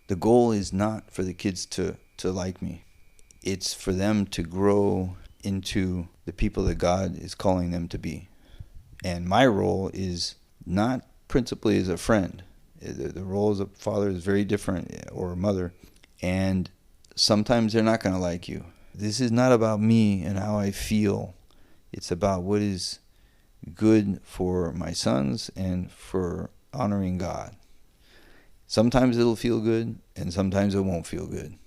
the goal is not for the kids to like me. It's for them to grow into the people that God is calling them to be. And my role is not principally as a friend. The role as a father is very different, or a mother. And sometimes they're not going to like you. This is not about me and how I feel. It's about what is good for my sons and for honoring God. Sometimes it'll feel good, and sometimes it won't feel good.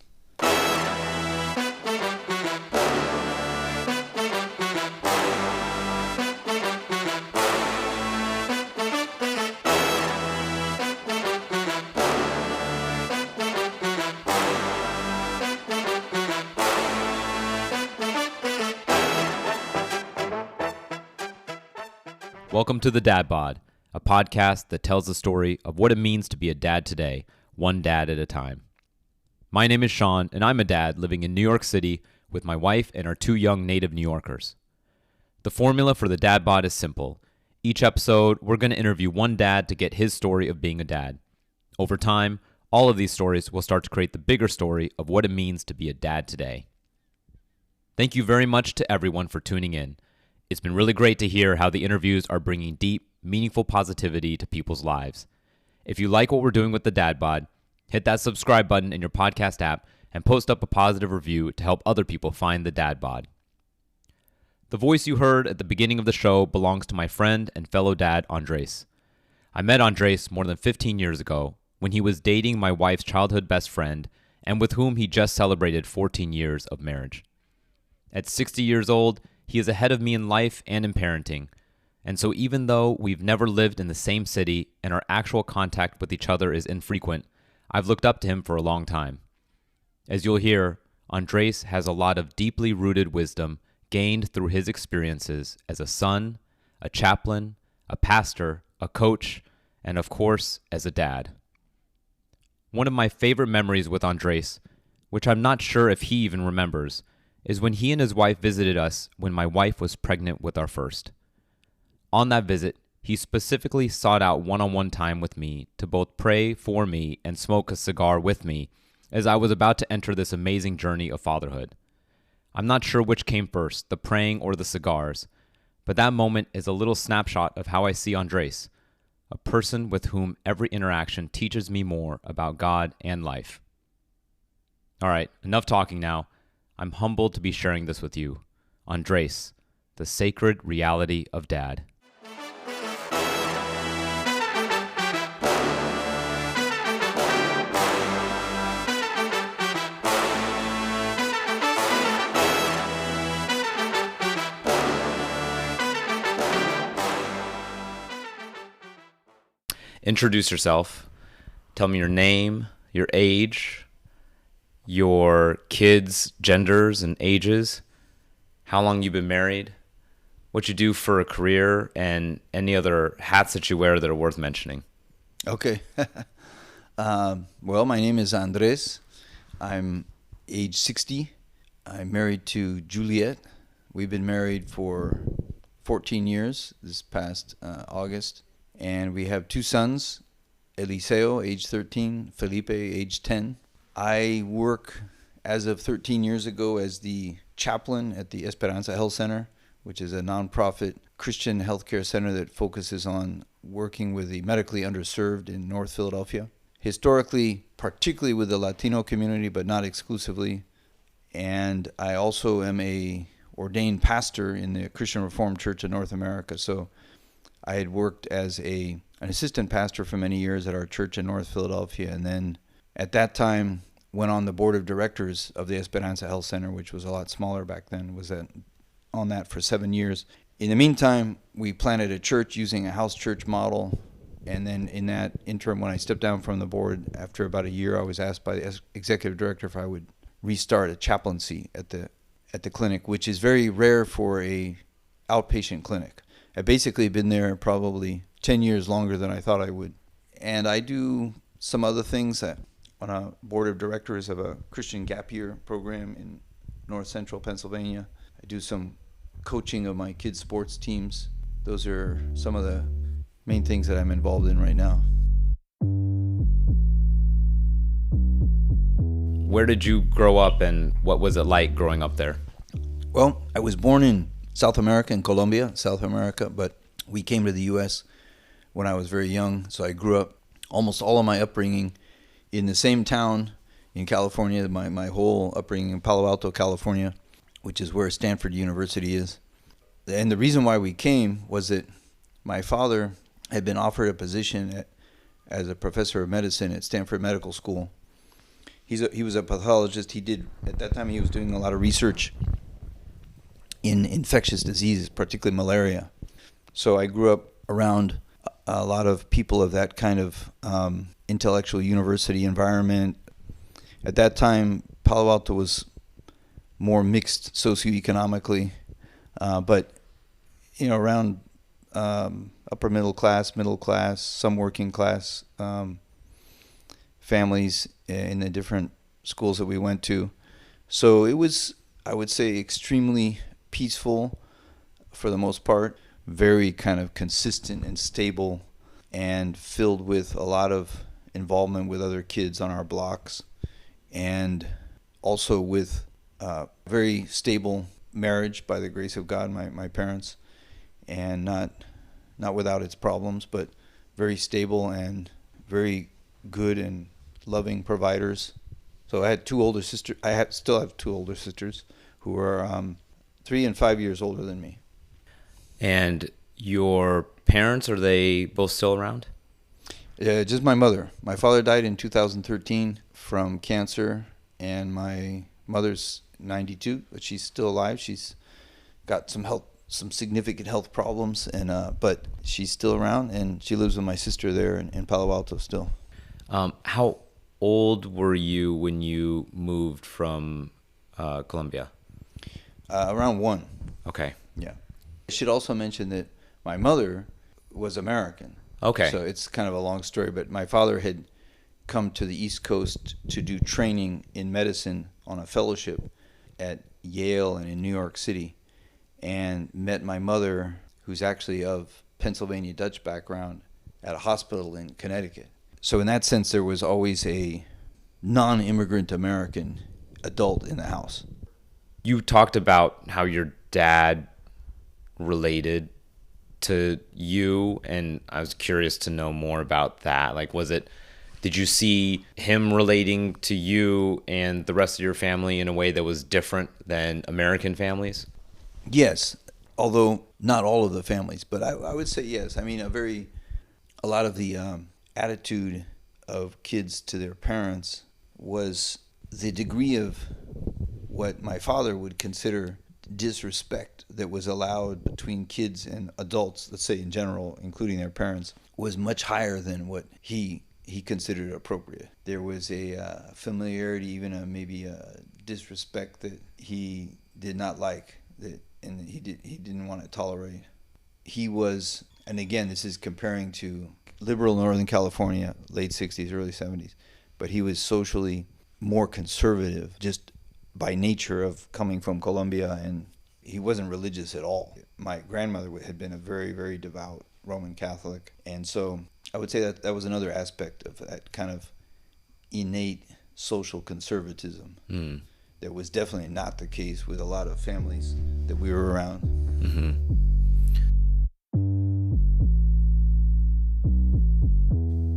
Welcome to the Dad Bod, a podcast that tells the story of what it means to be a dad today, one dad at a time. My name is Sean, and I'm a dad living in New York City with my wife and our 2 young native New Yorkers. The formula for the Dad Bod is simple. Each episode, we're going to interview one dad to get his story of being a dad. Over time, all of these stories will start to create the bigger story of what it means to be a dad today. Thank you very much to everyone for tuning in. It's been really great to hear how the interviews are bringing deep, meaningful positivity to people's lives. If you like what we're doing with the Dad Bod, hit that subscribe button in your podcast app and post up a positive review to help other people find the Dad Bod. The voice you heard at the beginning of the show belongs to my friend and fellow dad, Andres. I met Andres more than 15 years ago when he was dating my wife's childhood best friend and with whom he just celebrated 14 years of marriage. At 60 years old, he is ahead of me in life and in parenting, and so even though we've never lived in the same city and our actual contact with each other is infrequent, I've looked up to him for a long time. As you'll hear, Andres has a lot of deeply rooted wisdom gained through his experiences as a son, a chaplain, a pastor, a coach, and of course, as a dad. One of my favorite memories with Andres, which I'm not sure if he even remembers, is when he and his wife visited us when my wife was pregnant with our first. On that visit, he specifically sought out one-on-one time with me to both pray for me and smoke a cigar with me as I was about to enter this amazing journey of fatherhood. I'm not sure which came first, the praying or the cigars, but that moment is a little snapshot of how I see Andres, a person with whom every interaction teaches me more about God and life. All right, enough talking now. I'm humbled to be sharing this with you. Andres, the sacred reality of dad. Introduce yourself. Tell me your name, your age, your kids' genders and ages, how long you've been married, what you do for a career, and any other hats that you wear that are worth mentioning. Okay. Well, my name is Andres. I'm age 60. I'm married to Juliet. We've been married for 14 years this past August. And we have 2 sons, Eliseo, age 13, Felipe, age 10. I work, as of 13 years ago, as the chaplain at the Esperanza Health Center, which is a nonprofit Christian healthcare center that focuses on working with the medically underserved in North Philadelphia. Historically, particularly with the Latino community, but not exclusively. And I also am a ordained pastor in the Christian Reformed Church of North America. So I had worked as an assistant pastor for many years at our church in North Philadelphia, and then at that time went on the board of directors of the Esperanza Health Center, which was a lot smaller back then, on that for 7 years. In the meantime, we planted a church using a house church model, and then in that interim, when I stepped down from the board, after about a year, I was asked by the executive director if I would restart a chaplaincy at the clinic, which is very rare for a outpatient clinic. I've basically been there probably 10 years longer than I thought I would. And I do some other things on a board of directors of a Christian gap year program in North Central Pennsylvania. I do some coaching of my kids' sports teams. Those are some of the main things that I'm involved in right now. where did you grow up and what was it like growing up there? Well, I was born in South America, in Colombia, South America, but we came to the U.S. when I was very young. So I grew up almost all of my upbringing in the same town in California, my whole upbringing in Palo Alto, California, which is where Stanford University is. And the reason why we came was that my father had been offered a position as a professor of medicine at Stanford Medical School. He was a pathologist. At that time, he was doing a lot of research in infectious diseases, particularly malaria. So I grew up around a lot of people of that kind of intellectual university environment. At that time, Palo Alto was more mixed socioeconomically, but around upper middle class, some working class families in the different schools that we went to. So it was, I would say, extremely peaceful for the most part, very kind of consistent and stable, and filled with a lot of involvement with other kids on our blocks, and also with very stable marriage by the grace of God, my parents, and not without its problems, but very stable and very good and loving providers. So I had two older sisters. Still have two older sisters who are 3 and 5 years older than me. And your parents, are they both still around? Just my mother. My father died in 2013 from cancer, and my mother's 92, but she's still alive. She's got some significant health problems, and but she's still around, and she lives with my sister there in Palo Alto still. How old were you when you moved from Colombia? Around 1. Okay. Yeah. I should also mention that my mother was American. Okay. So it's kind of a long story, but my father had come to the East Coast to do training in medicine on a fellowship at Yale and in New York City, and met my mother, who's actually of Pennsylvania Dutch background, at a hospital in Connecticut. So in that sense, there was always a non-immigrant American adult in the house. You talked about how your dad related to you, and I was curious to know more about that. Like, did you see him relating to you and the rest of your family in a way that was different than American families? Yes, although not all of the families, but I would say yes. I mean, a lot of the attitude of kids to their parents was the degree of what my father would consider disrespect that was allowed between kids and adults, let's say in general, including their parents, was much higher than what he considered appropriate. There was a familiarity, even maybe a disrespect that he did not like, and he didn't want to tolerate. He was, and again, this is comparing to liberal Northern California, late 60s, early 70s, but he was socially more conservative just by nature of coming from Colombia, and he wasn't religious at all. My grandmother had been a very, very devout Roman Catholic, and so I would say that was another aspect of that kind of innate social conservatism. That was definitely not the case with a lot of families that we were around. Mm-hmm.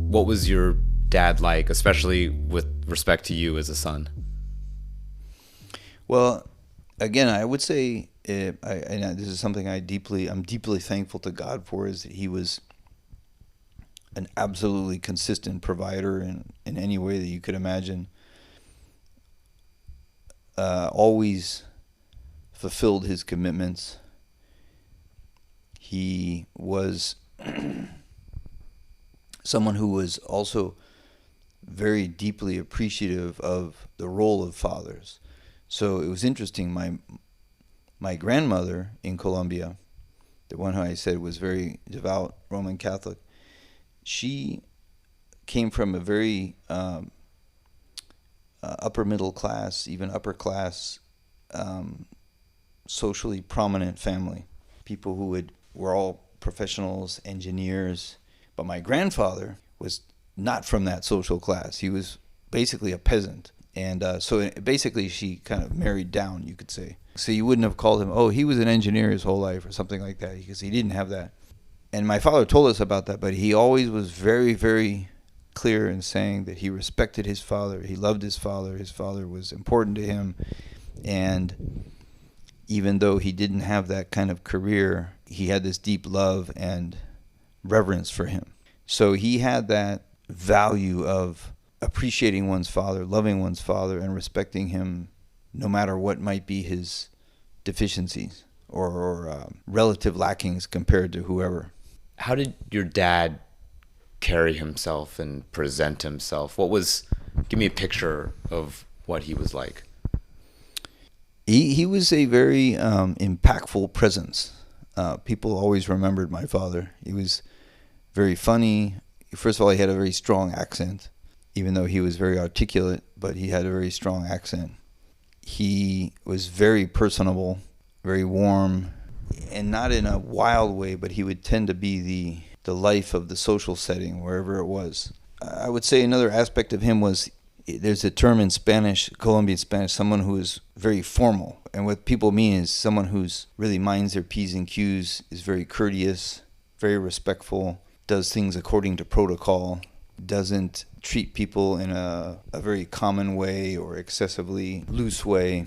What was your dad like, especially with respect to you as a son? Well, again, I would say, and this is something I'm deeply thankful to God for, is that he was an absolutely consistent provider in any way that you could imagine. Always fulfilled his commitments. He was someone who was also very deeply appreciative of the role of fathers. So it was interesting. My grandmother in Colombia, the one who I said was very devout Roman Catholic, she came from a very upper middle class, even upper class, socially prominent family. People who were all professionals, engineers. But my grandfather was not from that social class. He was basically a peasant. And basically she kind of married down, you could say. So you wouldn't have called him, oh, he was an engineer his whole life or something like that, because he didn't have that. And my father told us about that, but he always was very, very clear in saying that he respected his father. He loved his father. His father was important to him. And even though he didn't have that kind of career, he had this deep love and reverence for him. So he had that value of appreciating one's father, loving one's father, and respecting him no matter what might be his deficiencies or relative lackings compared to whoever. How did your dad carry himself and present himself? Give me a picture of what he was like. He was a very impactful presence. People always remembered my father. He was very funny. First of all, he had a very strong accent, even though he was very articulate, but he had a very strong accent. He was very personable, very warm, and not in a wild way, but he would tend to be the life of the social setting, wherever it was. I would say another aspect of him was, there's a term in Spanish, Colombian Spanish, someone who is very formal. And what people mean is someone who's really minds their P's and Q's, is very courteous, very respectful, does things according to protocol, doesn't treat people in a very common way or excessively loose way.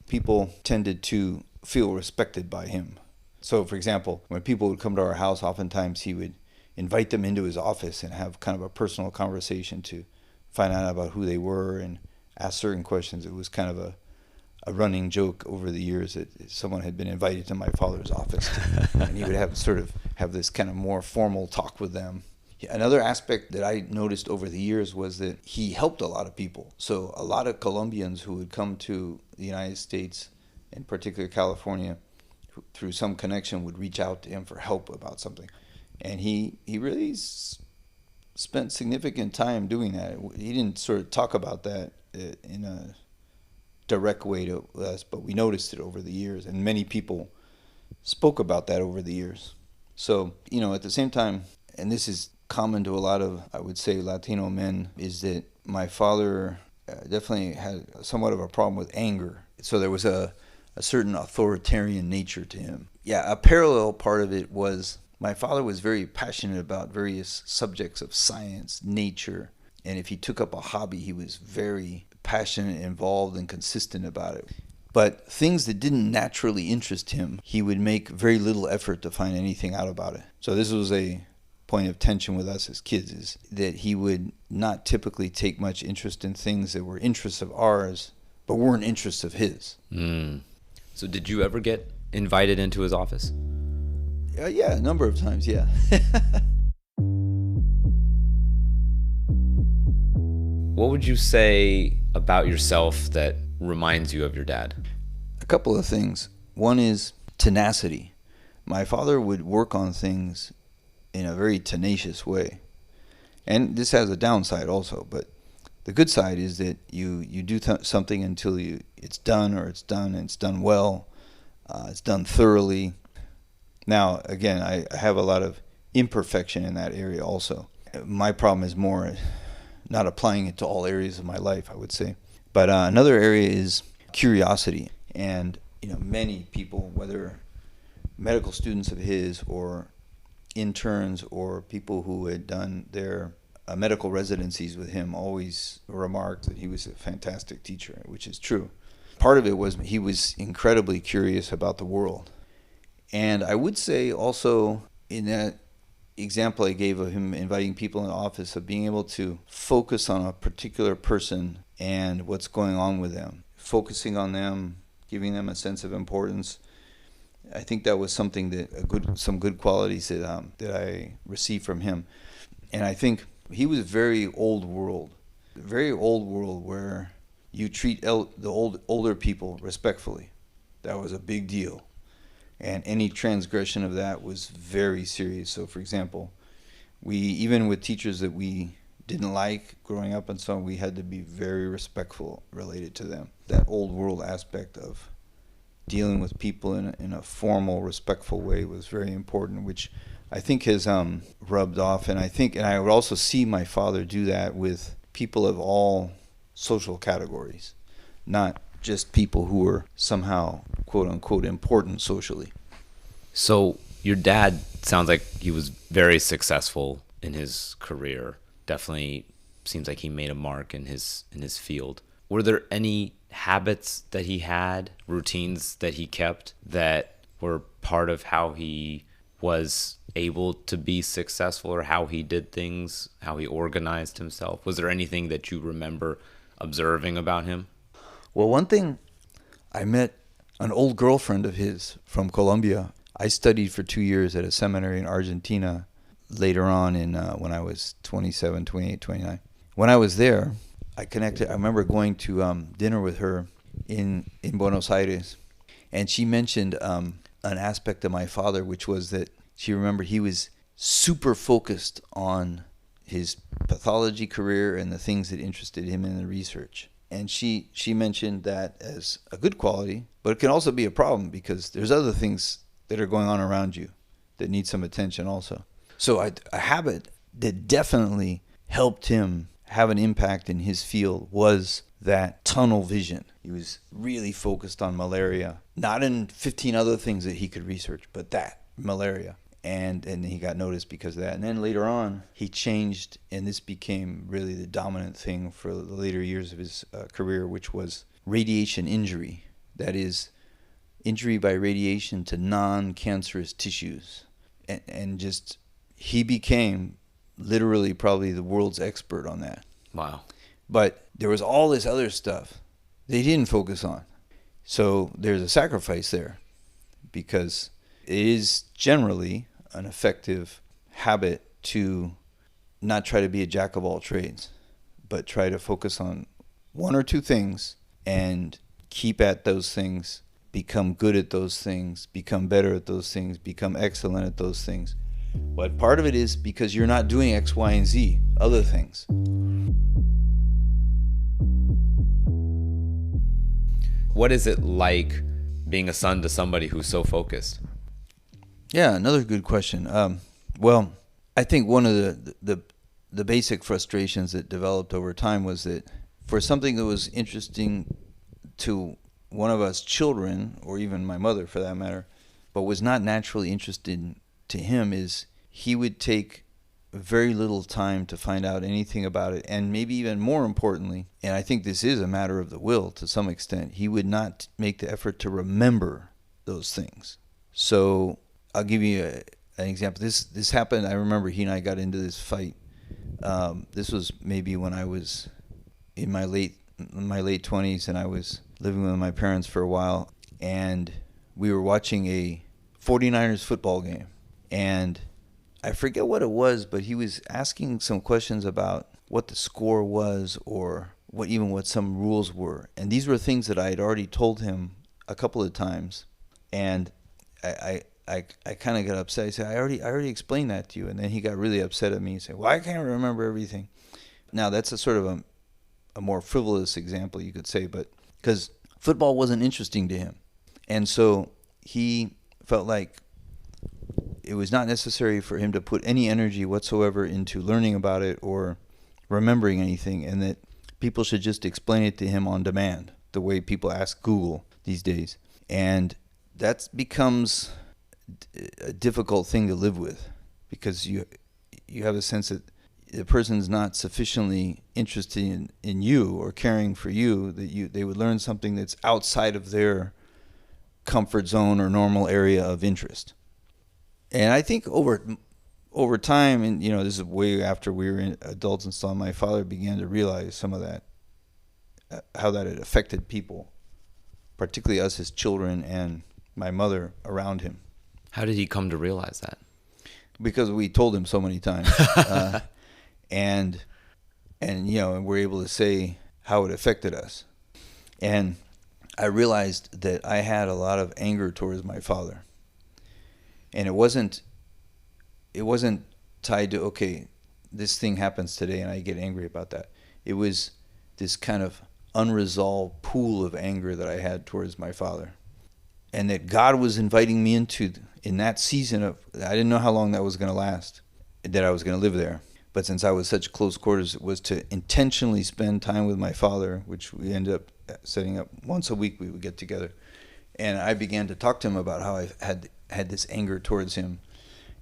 People tended to feel respected by him. So, for example, when people would come to our house, oftentimes he would invite them into his office and have kind of a personal conversation to find out about who they were and ask certain questions. It was kind of a running joke over the years that someone had been invited to my father's office and he would have this kind of more formal talk with them. Another aspect that I noticed over the years was that he helped a lot of people. So a lot of Colombians who would come to the United States, in particular California, through some connection would reach out to him for help about something. And he really spent significant time doing that. He didn't sort of talk about that in a direct way to us, but we noticed it over the years, and many people spoke about that over the years. So, at the same time, and this is common to a lot of, I would say, Latino men, is that my father definitely had somewhat of a problem with anger. So there was a certain authoritarian nature to him. Yeah, a parallel part of it was my father was very passionate about various subjects of science, nature, and if he took up a hobby, he was very passionate, involved, and consistent about it. But things that didn't naturally interest him, he would make very little effort to find anything out about it. So this was a point of tension with us as kids, is that he would not typically take much interest in things that were interests of ours, but weren't interests of his. So did you ever get invited into his office? Yeah, a number of times, yeah. What would you say about yourself that reminds you of your dad? A couple of things. One is tenacity. My father would work on things in a very tenacious way. And this has a downside also, but the good side is that you do something until it's done, or it's done and it's done well, it's done thoroughly. Now, again, I have a lot of imperfection in that area also. My problem is more not applying it to all areas of my life, I would say. But another area is curiosity. And, many people, whether medical students of his or interns or people who had done their medical residencies with him, always remarked that he was a fantastic teacher, which is true. Part of it was he was incredibly curious about the world. And I would say also, in that example I gave of him inviting people in the office, of being able to focus on a particular person and what's going on with them, focusing on them, giving them a sense of importance. I think that was something that some good qualities that I received from him. And I think he was very old world where you treat the older people respectfully. That was a big deal. And any transgression of that was very serious. So, for example, even with teachers that we didn't like growing up and so on, we had to be very respectful related to them. That old world aspect of dealing with people in a formal, respectful way was very important, which I think has rubbed off. And I would also see my father do that with people of all social categories, not just people who were somehow, quote unquote, important socially. So your dad sounds like he was very successful in his career. Definitely seems like he made a mark in his field. Were there any habits that he had, routines that he kept that were part of how he was able to be successful, or how he did things, how he organized himself? Was there anything that you remember observing about him? Well, one thing, I met an old girlfriend of his from Colombia. I studied for 2 years at a seminary in Argentina later on when I was 27, 28, 29. When I was there, I remember going to dinner with her in Buenos Aires, and she mentioned an aspect of my father, which was that she remembered he was super focused on his pathology career and the things that interested him in the research. And she mentioned that as a good quality, but it can also be a problem because there's other things that are going on around you that need some attention also. So a habit that definitely helped him have an impact in his field was that tunnel vision. He was really focused on malaria, not in 15 other things that he could research, but that malaria. And he got noticed because of that. And then later on, he changed, and this became really the dominant thing for the later years of his career, which was radiation injury. That is, injury by radiation to non-cancerous tissues. And just, he became literally probably the world's expert on that. Wow. But there was all this other stuff they didn't focus on. So there's a sacrifice there, because it is generally an effective habit to not try to be a jack of all trades, but try to focus on one or two things and keep at those things, become good at those things, become better at those things, become excellent at those things. But part of it is because you're not doing X, Y, and Z, other things. What is it like being a son to somebody who's so focused? Yeah, another good question. Well, I think one of the basic frustrations that developed over time was that for something that was interesting to one of us children, or even my mother for that matter, but was not naturally interested to him, is he would take very little time to find out anything about it. And maybe even more importantly, and I think this is a matter of the will to some extent, he would not make the effort to remember those things. So I'll give you an example. This happened. I remember he and I got into this fight. This was maybe when I was in my late 20s, and I was living with my parents for a while, and we were watching a 49ers football game, and I forget what it was, but he was asking some questions about what the score was, or what some rules were. And these were things that I had already told him a couple of times, and I kind of got upset. I said, I already explained that to you. And then he got really upset at me and said, well, I can't remember everything. Now, that's a sort of a more frivolous example, you could say, but because football wasn't interesting to him. And so he felt like it was not necessary for him to put any energy whatsoever into learning about it or remembering anything, and that people should just explain it to him on demand, the way people ask Google these days. And that becomes a difficult thing to live with, because you have a sense that the person's not sufficiently interested in you or caring for you, that they would learn something that's outside of their comfort zone or normal area of interest. And I think over time, and this is way after we were adults and stuff, my father began to realize some of that, how that had affected people, particularly us as children and my mother around him. How did he come to realize that? Because we told him so many times, and we're able to say how it affected us. And I realized that I had a lot of anger towards my father, and it wasn't tied to, okay, this thing happens today and I get angry about that. It was this kind of unresolved pool of anger that I had towards my father, and that God was inviting me in that season of, I didn't know how long that was going to last, that I was going to live there, But since I was such close quarters, it was to intentionally spend time with my father, which we ended up setting up once a week. We would get together, and I began to talk to him about how I had this anger towards him,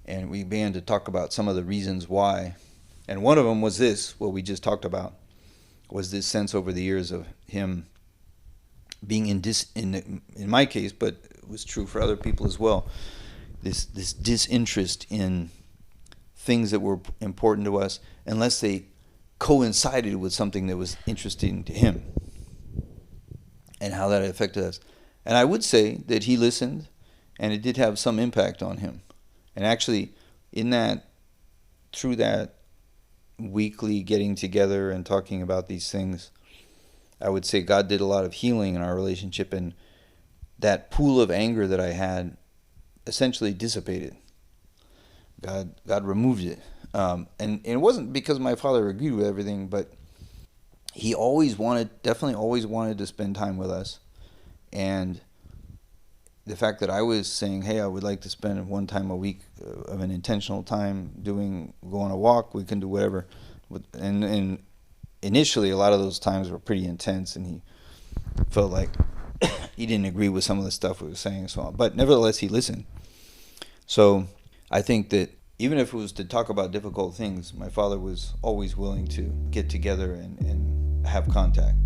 and we began to talk about some of the reasons why. And one of them was this, what we just talked about, was this sense over the years of him being in my case, but it was true for other people as well, this disinterest in things that were important to us unless they coincided with something that was interesting to him, and how that affected us. And I would say that he listened, and it did have some impact on him. And actually, through that weekly getting together and talking about these things, I would say God did a lot of healing in our relationship, and that pool of anger that I had essentially dissipated. God removed it. And it wasn't because my father agreed with everything, but he definitely always wanted to spend time with us. And the fact that I was saying, hey, I would like to spend one time a week of an intentional time go on a walk, we can do whatever. And initially, a lot of those times were pretty intense, and he felt like he didn't agree with some of the stuff we were saying and so on. But nevertheless, he listened. So I think that even if it was to talk about difficult things, my father was always willing to get together and have contact.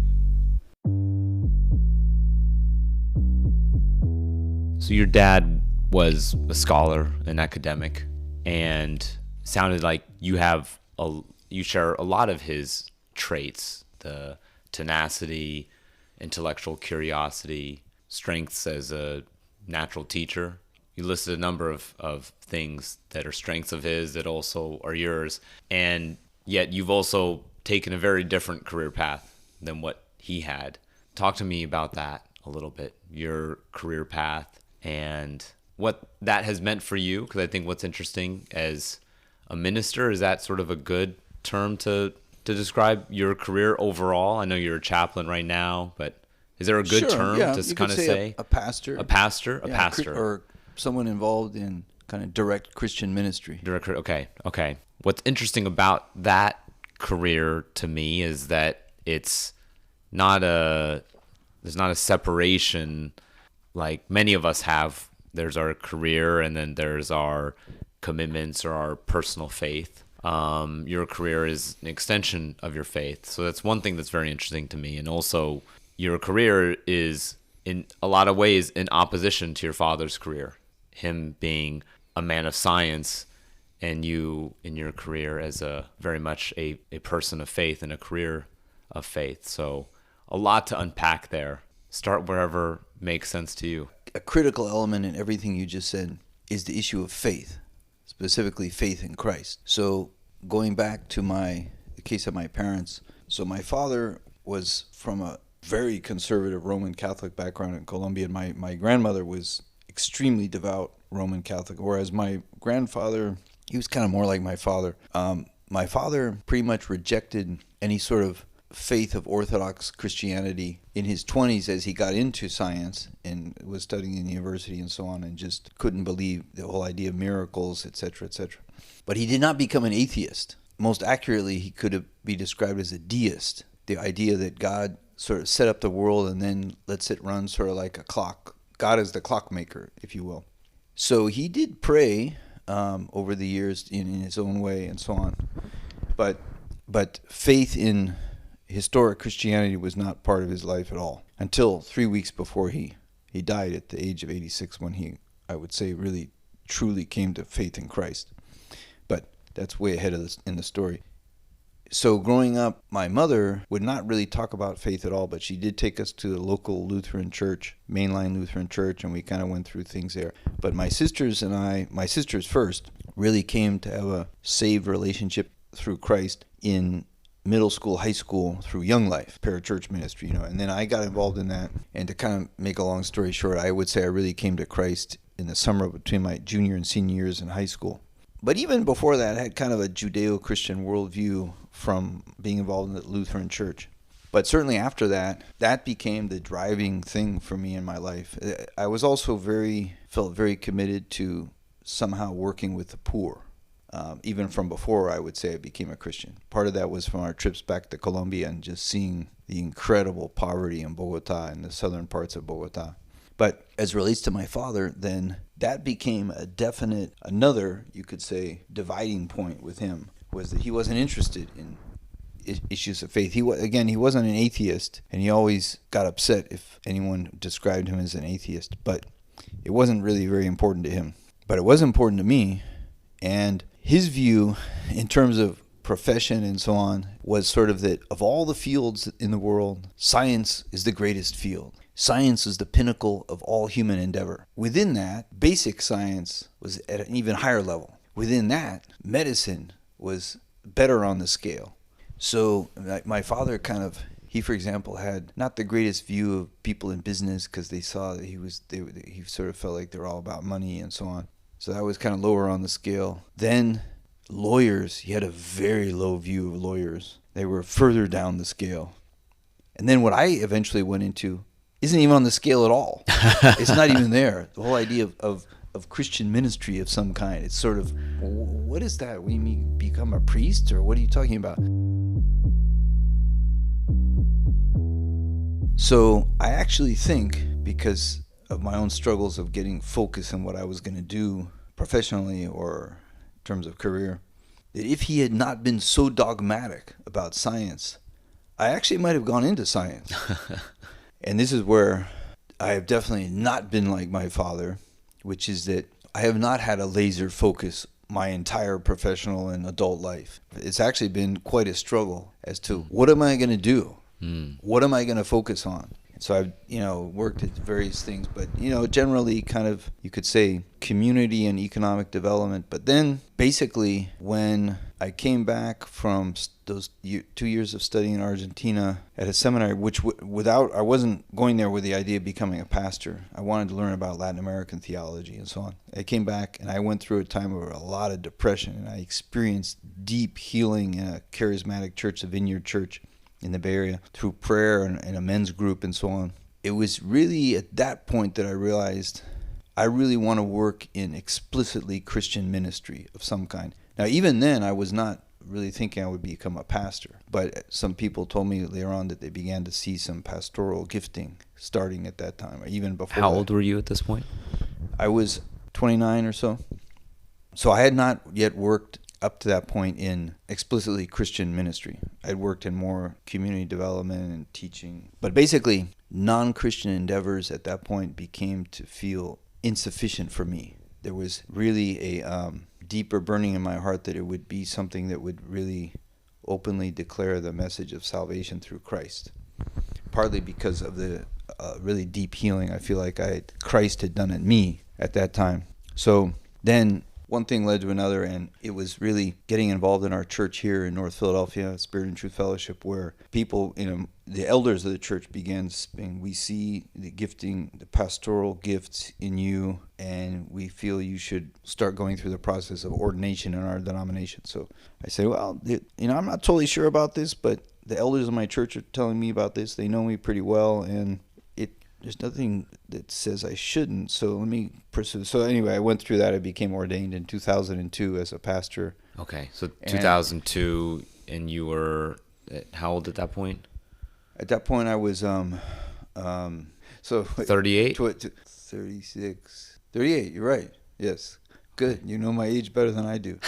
So your dad was a scholar, an academic, and sounded like you share a lot of his traits: the tenacity, intellectual curiosity, strengths as a natural teacher. You listed a number of things that are strengths of his that also are yours, and yet you've also taken a very different career path than what he had. Talk to me about that a little bit, your career path and what that has meant for you, because I think what's interesting as a minister, is that sort of a good term to describe your career overall? I know you're a chaplain right now, but is there a good term to kind of say? A pastor. A pastor? A pastor. Or someone involved in kind of direct Christian ministry. Okay. What's interesting about that career to me is that there's not a separation like many of us have. There's our career, and then there's our commitments or our personal faith. Your career is an extension of your faith. So that's one thing that's very interesting to me. And also, your career is in a lot of ways in opposition to your father's career. Him being a man of science, and you in your career as very much a person of faith and a career of faith. So a lot to unpack there. Start wherever makes sense to you. A critical element in everything you just said is the issue of faith, specifically faith in Christ. So going back to the case of my parents, so my father was from a very conservative Roman Catholic background in Colombia, and my grandmother was extremely devout Roman Catholic, whereas my grandfather, he was kind of more like my father. My father pretty much rejected any sort of faith of Orthodox Christianity in his 20s as he got into science and was studying in the university and so on, and just couldn't believe the whole idea of miracles, etc., etc. But he did not become an atheist. Most accurately, he could be described as a deist. The idea that God sort of set up the world and then lets it run sort of like a clock. God is the clockmaker, if you will. So he did pray over the years in his own way and so on. But faith in historic Christianity was not part of his life at all until 3 weeks before he died at the age of 86, when he, I would say, really truly came to faith in Christ. But that's way ahead of this in the story. So growing up, my mother would not really talk about faith at all, but she did take us to the local Lutheran church, mainline Lutheran church, and we kind of went through things there. But my sisters first, really came to have a saved relationship through Christ in middle school, high school, through Young Life, parachurch ministry, and then I got involved in that. And to kind of make a long story short, I would say I really came to Christ in the summer between my junior and senior years in high school. But even before that, I had kind of a Judeo-Christian worldview from being involved in the Lutheran church. But certainly after that, that became the driving thing for me in my life. I was also felt very committed to somehow working with the poor. even from before I would say I became a Christian. Part of that was from our trips back to Colombia and just seeing the incredible poverty in Bogota and the southern parts of Bogota. But as it relates to my father, then that became a definite, another, you could say, dividing point with him, was that he wasn't interested in issues of faith. He wasn't an atheist, and he always got upset if anyone described him as an atheist, but it wasn't really very important to him. But it was important to me, and his view in terms of profession and so on was sort of that of all the fields in the world, science is the greatest field. Science is the pinnacle of all human endeavor. Within that, basic science was at an even higher level. Within that, medicine was better on the scale. So my father he, for example, had not the greatest view of people in business because they saw that he sort of felt like they were all about money and so on. So that was kind of lower on the scale. Then lawyers, he had a very low view of lawyers. They were further down the scale. And then what I eventually went into isn't even on the scale at all. It's not even there. The whole idea of Christian ministry of some kind. It's sort of, what is that? What do you mean, become a priest? Or what are you talking about? So I actually think, because of my own struggles of getting focus on what I was going to do professionally or in terms of career, that if he had not been so dogmatic about science, I actually might have gone into science. And this is where I have definitely not been like my father, which is that I have not had a laser focus my entire professional and adult life. It's actually been quite a struggle as to what am I going to do? What am I going to focus on? So I've, worked at various things, but, generally kind of, you could say, community and economic development. But then basically when I came back from those 2 years of studying in Argentina at a seminary, which I wasn't going there with the idea of becoming a pastor. I wanted to learn about Latin American theology and so on. I came back and I went through a time of a lot of depression, and I experienced deep healing in a charismatic church, the Vineyard Church in the Bay Area, through prayer and a men's group and so on. It was really at that point that I realized I really want to work in explicitly Christian ministry of some kind. Now, even then, I was not really thinking I would become a pastor, but some people told me later on that they began to see some pastoral gifting starting at that time, or even before. How old were you at this point? I was 29 or so. So I had not yet worked up to that point in explicitly Christian ministry. I'd worked in more community development and teaching. But basically, non-Christian endeavors at that point became to feel insufficient for me. There was really a deeper burning in my heart that it would be something that would really openly declare the message of salvation through Christ. Partly because of the really deep healing I feel like Christ had done in me at that time. So then one thing led to another, and it was really getting involved in our church here in North Philadelphia, Spirit and Truth Fellowship, where people, the elders of the church began saying, we see the gifting, the pastoral gifts in you, and we feel you should start going through the process of ordination in our denomination. So I said, well, I'm not totally sure about this, but the elders of my church are telling me about this. They know me pretty well, and there's nothing that says I shouldn't, so let me pursue. So anyway, I went through that. I became ordained in 2002 as a pastor. Okay, so 2002, and you were how old at that point? At that point, I was 38? 36. 38, you're right. Yes. Good. You know my age better than I do.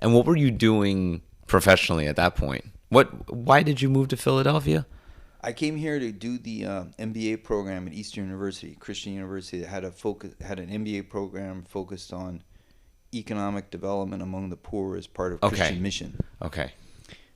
And what were you doing professionally at that point? Why did you move to Philadelphia? I came here to do the MBA program at Eastern University, Christian University, that had an MBA program focused on economic development among the poor as part of Christian mission. Okay.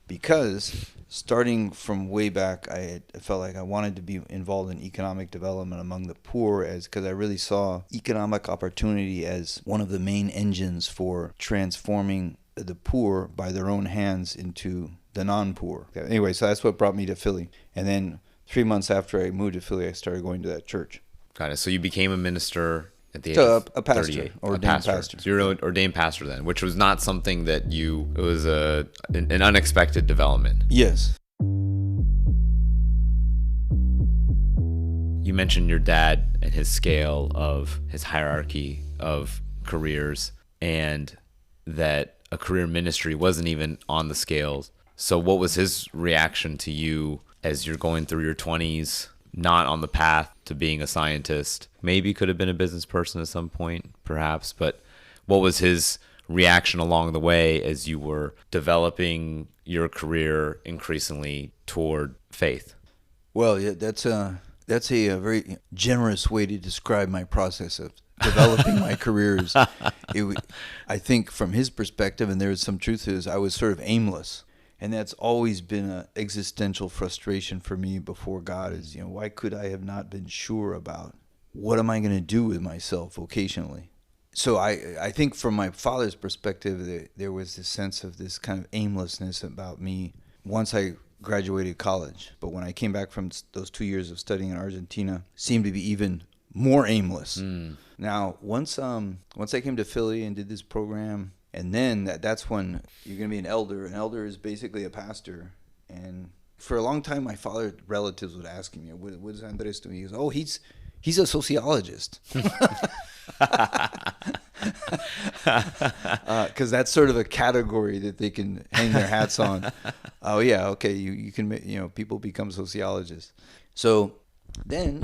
Because starting from way back, I felt like I wanted to be involved in economic development among the poor, because I really saw economic opportunity as one of the main engines for transforming the poor by their own hands into the non-poor. Anyway, so that's what brought me to Philly. And then 3 months after I moved to Philly, I started going to that church. Got it. So you became a minister at the age of a pastor, 38. ordained pastor. So you're an ordained pastor then, which was not something that it was an unexpected development. Yes. You mentioned your dad and his scale of his hierarchy of careers, and that a career ministry wasn't even on the scales. So what was his reaction to you as you're going through your 20s, not on the path to being a scientist? Maybe could have been a business person at some point, perhaps, but what was his reaction along the way as you were developing your career increasingly toward faith? Well, yeah, that's a very generous way to describe my process of developing my careers. I think from his perspective, and there is some truth to this, I was sort of aimless. And that's always been an existential frustration for me before God is, why could I have not been sure about what am I going to do with myself vocationally? So I think from my father's perspective, there was this sense of this kind of aimlessness about me once I graduated college. But when I came back from those 2 years of studying in Argentina, seemed to be even more aimless. Now, once I came to Philly and did this program, and then that's when you're going to be an elder. An elder is basically a pastor. And for a long time, my father's relatives would ask me, what is Andres doing? He goes, oh, he's a sociologist. Because that's sort of a category that they can hang their hats on. Oh, yeah, okay, you can, people become sociologists. So then,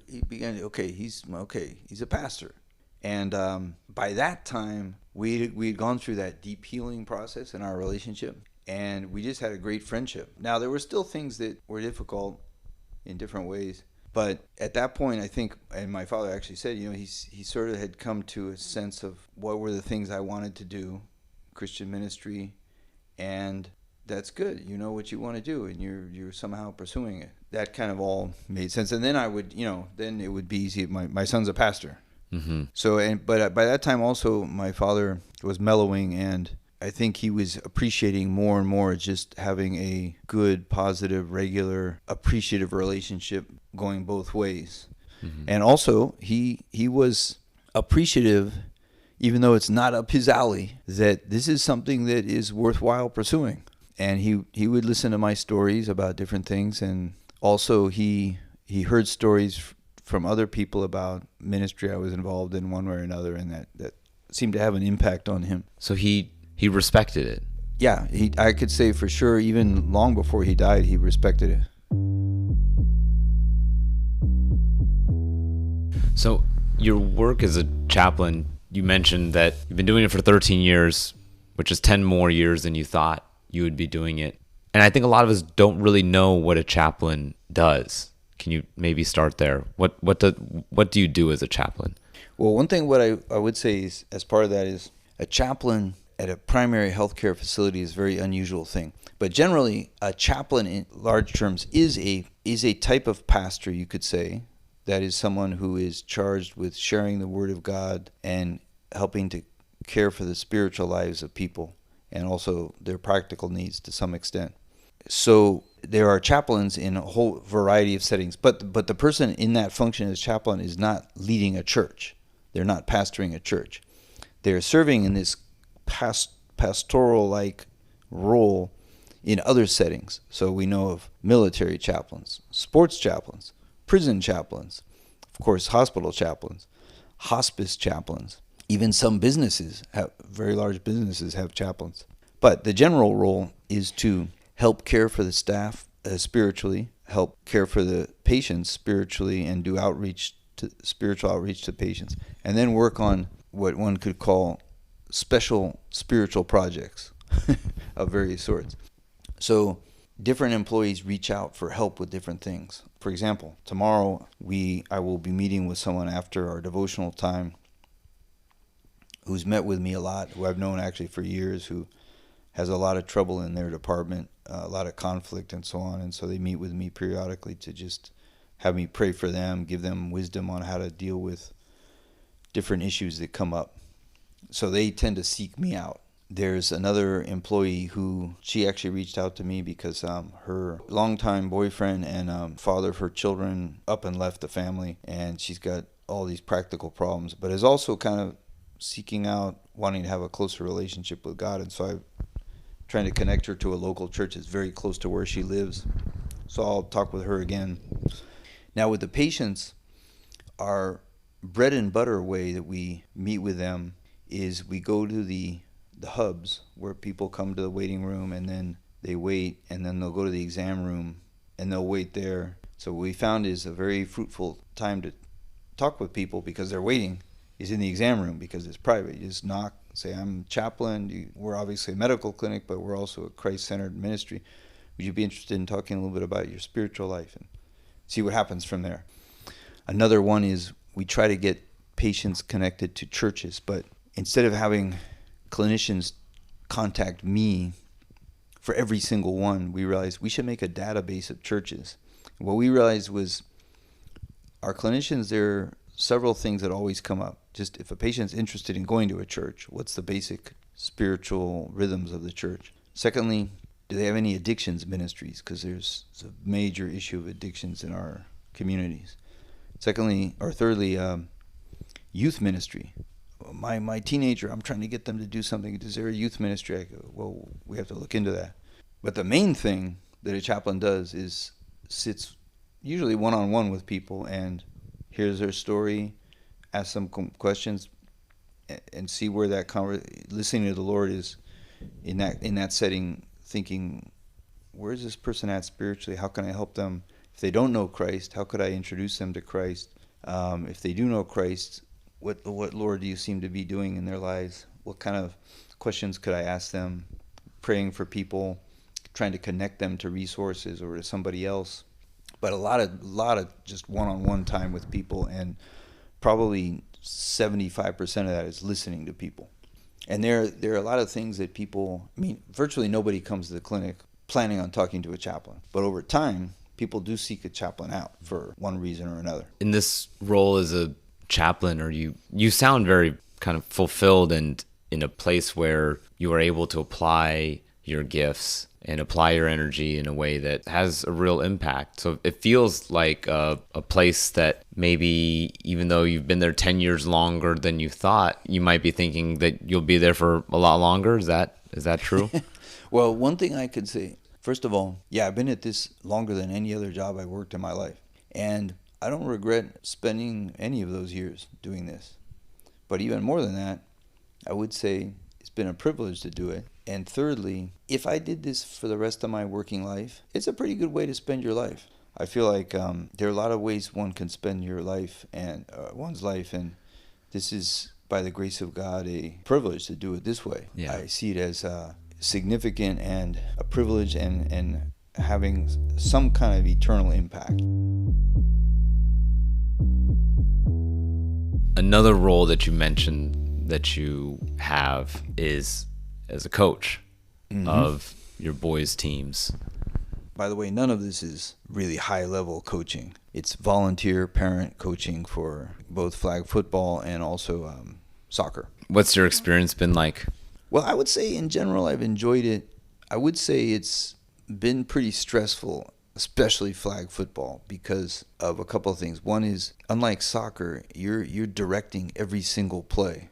he began, he's a pastor. And by that time, we'd gone through that deep healing process in our relationship, and we just had a great friendship. Now, there were still things that were difficult in different ways, but at that point, I think, and my father actually said, he sort of had come to a sense of what were the things I wanted to do, Christian ministry, and that's good. You know what you want to do, and you're somehow pursuing it. That kind of all made sense. And then I would, then it would be easy. My son's a pastor. Mm-hmm. So, but by that time also, my father was mellowing, and I think he was appreciating more and more just having a good, positive, regular, appreciative relationship going both ways. Mm-hmm. And also, he was appreciative, even though it's not up his alley, that this is something that is worthwhile pursuing. And he would listen to my stories about different things, and also he heard stories from other people about ministry I was involved in one way or another, and that seemed to have an impact on him. So he respected it. Yeah, I could say for sure, even long before he died, he respected it. So your work as a chaplain, you mentioned that you've been doing it for 13 years, which is 10 more years than you thought you would be doing it. And I think a lot of us don't really know what a chaplain does. Can you maybe start there? What do you do as a chaplain? Well, one thing what I would say is, as part of that, is a chaplain at a primary healthcare facility is a very unusual thing. But generally, a chaplain in large terms is a type of pastor, you could say, that is someone who is charged with sharing the Word of God and helping to care for the spiritual lives of people and also their practical needs to some extent. So there are chaplains in a whole variety of settings, but the person in that function as chaplain is not leading a church. They're not pastoring a church. They're serving in this pastoral-like role in other settings. So we know of military chaplains, sports chaplains, prison chaplains, of course hospital chaplains, hospice chaplains. Even some businesses, very large businesses, have chaplains. But the general role is to help care for the staff spiritually, help care for the patients spiritually, and do spiritual outreach to patients, and then work on what one could call special spiritual projects of various sorts. So different employees reach out for help with different things. For example, tomorrow I will be meeting with someone after our devotional time who's met with me a lot, who I've known actually for years, who has a lot of trouble in their department, a lot of conflict and so on. And so they meet with me periodically to just have me pray for them, give them wisdom on how to deal with different issues that come up. So they tend to seek me out. There's another employee who, she actually reached out to me because her longtime boyfriend and father of her children up and left the family, and she's got all these practical problems, but is also kind of seeking out, wanting to have a closer relationship with God. And so I'm trying to connect her to a local church that's very close to where she lives. So I'll talk with her again. Now with the patients, our bread and butter way that we meet with them is we go to the hubs where people come to the waiting room and then they wait, and then they'll go to the exam room and they'll wait there. So what we found is a very fruitful time to talk with people because they're waiting is in the exam room because it's private. You just knock, say, I'm chaplain. We're obviously a medical clinic, but we're also a Christ-centered ministry. Would you be interested in talking a little bit about your spiritual life and see what happens from there? Another one is we try to get patients connected to churches, but instead of having clinicians contact me for every single one, we realized we should make a database of churches. What we realized was our clinicians, there are several things that always come up. Just if a patient's interested in going to a church, what's the basic spiritual rhythms of the church? Secondly, do they have any addictions ministries? Because there's a major issue of addictions in our communities. Secondly, or thirdly, youth ministry. My teenager, I'm trying to get them to do something. Is there a youth ministry? I go, well, we have to look into that. But the main thing that a chaplain does is sits usually one-on-one with people and hears their story, ask some questions, and see where that listening to the Lord is in that setting, thinking, where is this person at spiritually? How can I help them? If they don't know Christ, how could I introduce them to Christ? If they do know Christ, what Lord do you seem to be doing in their lives? What kind of questions could I ask them? Praying for people, trying to connect them to resources or to somebody else. But a lot of just one-on-one time with people, and probably 75% of that is listening to people. And there are a lot of things that people, virtually nobody comes to the clinic planning on talking to a chaplain. But over time, people do seek a chaplain out for one reason or another. In this role as a chaplain, or you sound very kind of fulfilled and in a place where you are able to apply your gifts and apply your energy in a way that has a real impact. So it feels like a place that maybe even though you've been there 10 years longer than you thought, you might be thinking that you'll be there for a lot longer. Is that true? Well, one thing I could say, first of all, yeah, I've been at this longer than any other job I've worked in my life. And I don't regret spending any of those years doing this. But even more than that, I would say it's been a privilege to do it. And thirdly, if I did this for the rest of my working life, it's a pretty good way to spend your life. I feel like there are a lot of ways one can spend your life and one's life, and this is, by the grace of God, a privilege to do it this way. Yeah. I see it as significant and a privilege and having some kind of eternal impact. Another role that you mentioned that you have is as a coach of your boys' teams. By the way, none of this is really high-level coaching. It's volunteer parent coaching for both flag football and also soccer. What's your experience been like? Well, I would say in general I've enjoyed it. I would say it's been pretty stressful, especially flag football, because of a couple of things. One is, unlike soccer, you're directing every single play.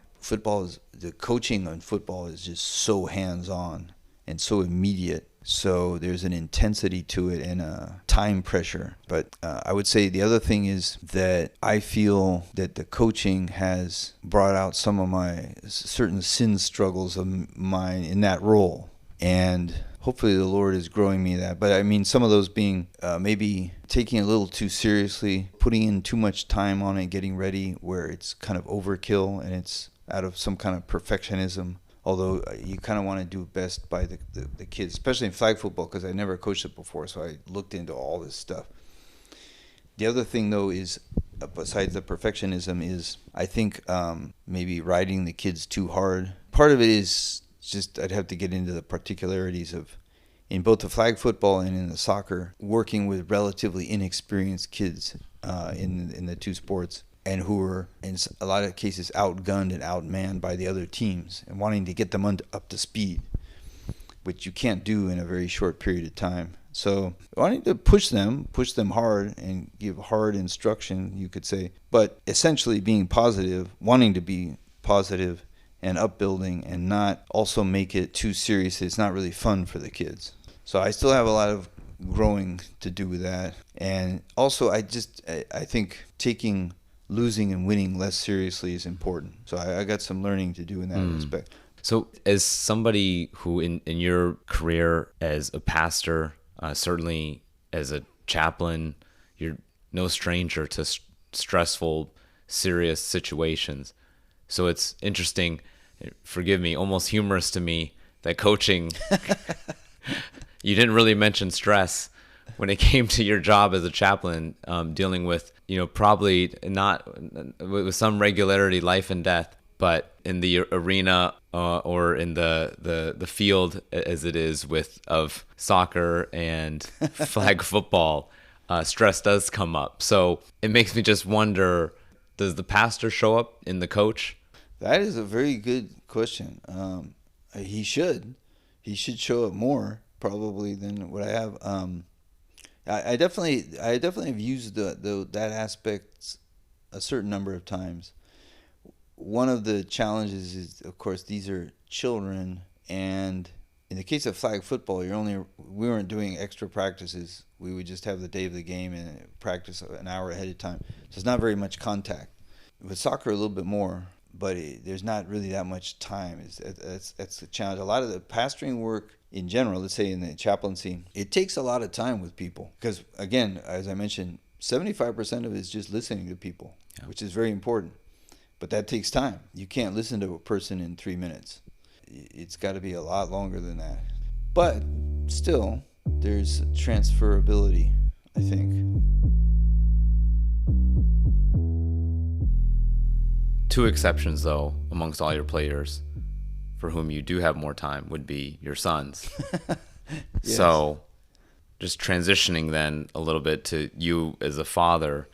The coaching on football is just so hands-on and so immediate. So there's an intensity to it and a time pressure. But I would say the other thing is that I feel that the coaching has brought out some of my certain sin struggles of mine in that role. And hopefully the Lord is growing me that. But I mean, some of those being maybe taking it a little too seriously, putting in too much time on it, getting ready where it's kind of overkill and it's out of some kind of perfectionism. Although you kind of want to do best by the kids, especially in flag football, because I never coached it before, so I looked into all this stuff. The other thing, though, is, besides the perfectionism, is I think maybe riding the kids too hard. Part of it is just, I'd have to get into the particularities of, in both the flag football and in the soccer, working with relatively inexperienced kids in the two sports, and who were, in a lot of cases, outgunned and outmanned by the other teams, and wanting to get them up to speed, which you can't do in a very short period of time. So wanting to push them hard and give hard instruction, you could say, but essentially being positive, wanting to be positive and upbuilding, and not also make it too serious. It's not really fun for the kids. So I still have a lot of growing to do with that. And also I think taking losing and winning less seriously is important. So I got some learning to do in that respect. So, as somebody who, in your career as a pastor, certainly as a chaplain, you're no stranger to stressful, serious situations. So it's interesting, forgive me, almost humorous to me that coaching, you didn't really mention stress when it came to your job as a chaplain, dealing with, probably not with some regularity, life and death, but in the arena or in the field as it is of soccer and flag football, stress does come up. So it makes me just wonder, does the pastor show up in the coach? That is a very good question. He should show up more probably than what I have. I definitely have used that aspect a certain number of times. One of the challenges is, of course, these are children, and in the case of flag football, we weren't doing extra practices. We would just have the day of the game and practice an hour ahead of time. So it's not very much contact. With soccer, a little bit more, but there's not really that much time. That's the challenge. A lot of the pastoring work in general, let's say in the chaplaincy, it takes a lot of time with people because, again, as I mentioned, 75% of it is just listening to people, which is very important. But that takes time. You can't listen to a person in 3 minutes. It's got to be a lot longer than that. But still, there's transferability, I think. Two exceptions, though, amongst all your players for whom you do have more time would be your sons. Yes. So just transitioning then a little bit to you as a father.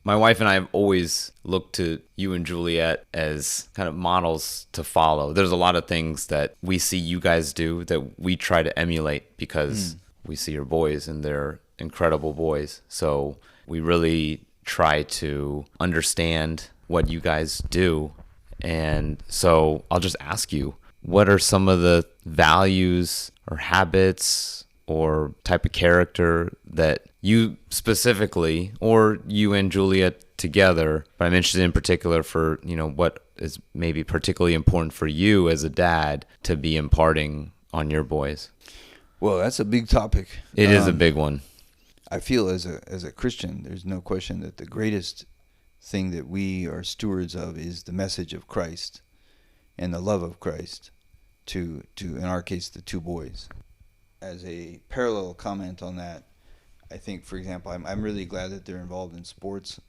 My wife and I have always looked to you and Juliet as kind of models to follow. There's a lot of things that we see you guys do that we try to emulate because we see your boys and they're incredible boys. So we really try to understand what you guys do. And so I'll just ask you, what are some of the values or habits or type of character that you specifically, or you and Juliet together, but I'm interested in particular for, what is maybe particularly important for you as a dad to be imparting on your boys? Well, that's a big topic. It is a big one. I feel as a Christian, there's no question that the greatest thing that we are stewards of is the message of Christ and the love of Christ to in our case, the two boys. As a parallel comment on that, I think, for example, I'm really glad that they're involved in sports.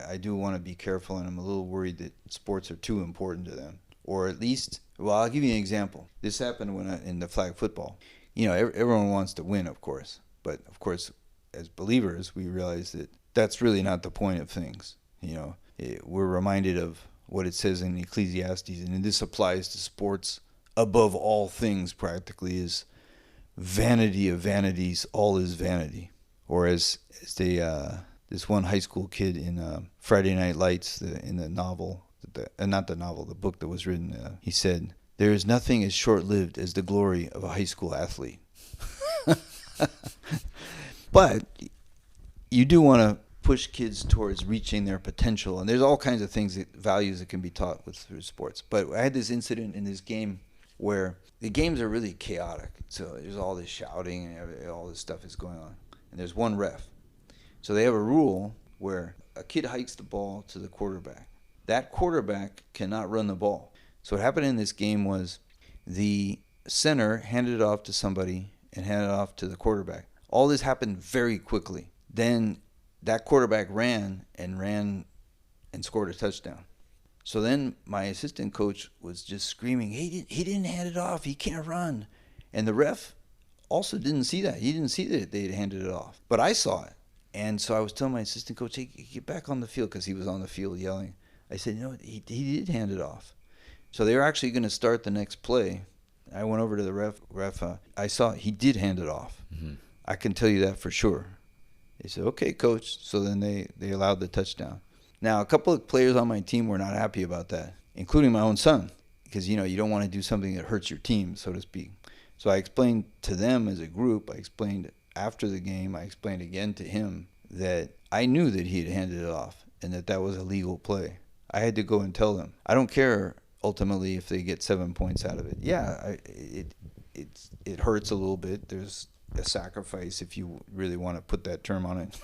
I do want to be careful, and I'm a little worried that sports are too important to them. Or at least, well, I'll give you an example. This happened in the flag football. Everyone wants to win, of course. But, of course, as believers, we realize that that's really not the point of things. We're reminded of what it says in Ecclesiastes, and this applies to sports above all things practically, is vanity of vanities, all is vanity. Or as this one high school kid in Friday Night Lights, in the novel, not the novel, the book that was written, he said, "There is nothing as short-lived as the glory of a high school athlete." But you do want to push kids towards reaching their potential, and there's all kinds of values that can be taught through sports. But I had this incident in this game where the games are really chaotic. So there's all this shouting and all this stuff is going on. And there's one ref. So they have a rule where a kid hikes the ball to the quarterback. That quarterback cannot run the ball. So what happened in this game was the center handed it off to somebody and handed it off to the quarterback. All this happened very quickly. Then that quarterback ran and scored a touchdown. So then my assistant coach was just screaming, he didn't hand it off. He can't run. And the ref also didn't see that. He didn't see that they had handed it off. But I saw it. And so I was telling my assistant coach, hey, get back on the field, because he was on the field yelling. I said, he did hand it off. So they were actually going to start the next play. I went over to the ref. I saw he did hand it off. Mm-hmm. I can tell you that for sure. They said, okay, coach. So then they allowed the touchdown. Now, a couple of players on my team were not happy about that, including my own son, because, you don't want to do something that hurts your team, so to speak. So I explained to them as a group, I explained after the game, I explained again to him that I knew that he had handed it off. and that was a legal play. I had to go and tell them. I don't care ultimately if they get 7 points out of it. Yeah, it hurts a little bit. There's a sacrifice, if you really want to put that term on it.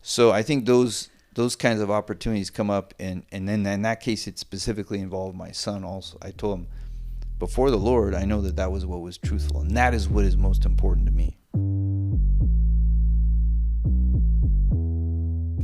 So I think those kinds of opportunities come up, and then in that case, it specifically involved my son also. I told him, before the Lord, I know that was what was truthful, and that is what is most important to me.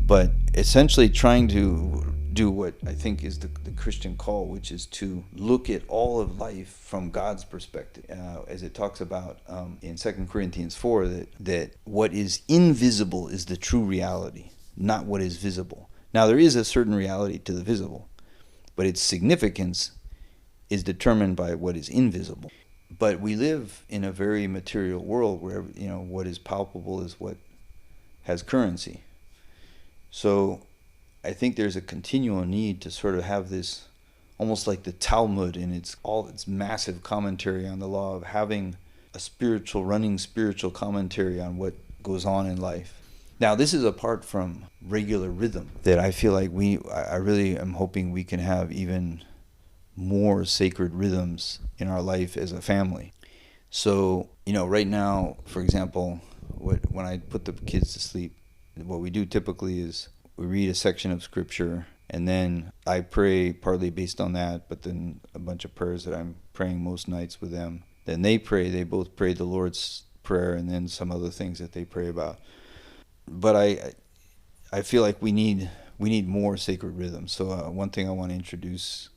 But essentially trying to do what I think is the Christian call, which is to look at all of life from God's perspective, as it talks about in 2 Corinthians 4, that what is invisible is the true reality, not what is visible. Now, there is a certain reality to the visible, but its significance is determined by what is invisible. But we live in a very material world where what is palpable is what has currency. So I think there's a continual need to sort of have this, almost like the Talmud in its massive commentary on the law, of having a running spiritual commentary on what goes on in life. Now, this is apart from regular rhythm that I feel like I really am hoping we can have even more sacred rhythms in our life as a family. So, right now, for example, when I put the kids to sleep, what we do typically is we read a section of scripture, and then I pray partly based on that, but then a bunch of prayers that I'm praying most nights with them. Then they both pray the Lord's Prayer, and then some other things that they pray about. But I feel like we need more sacred rhythms. So one thing I want to introduce,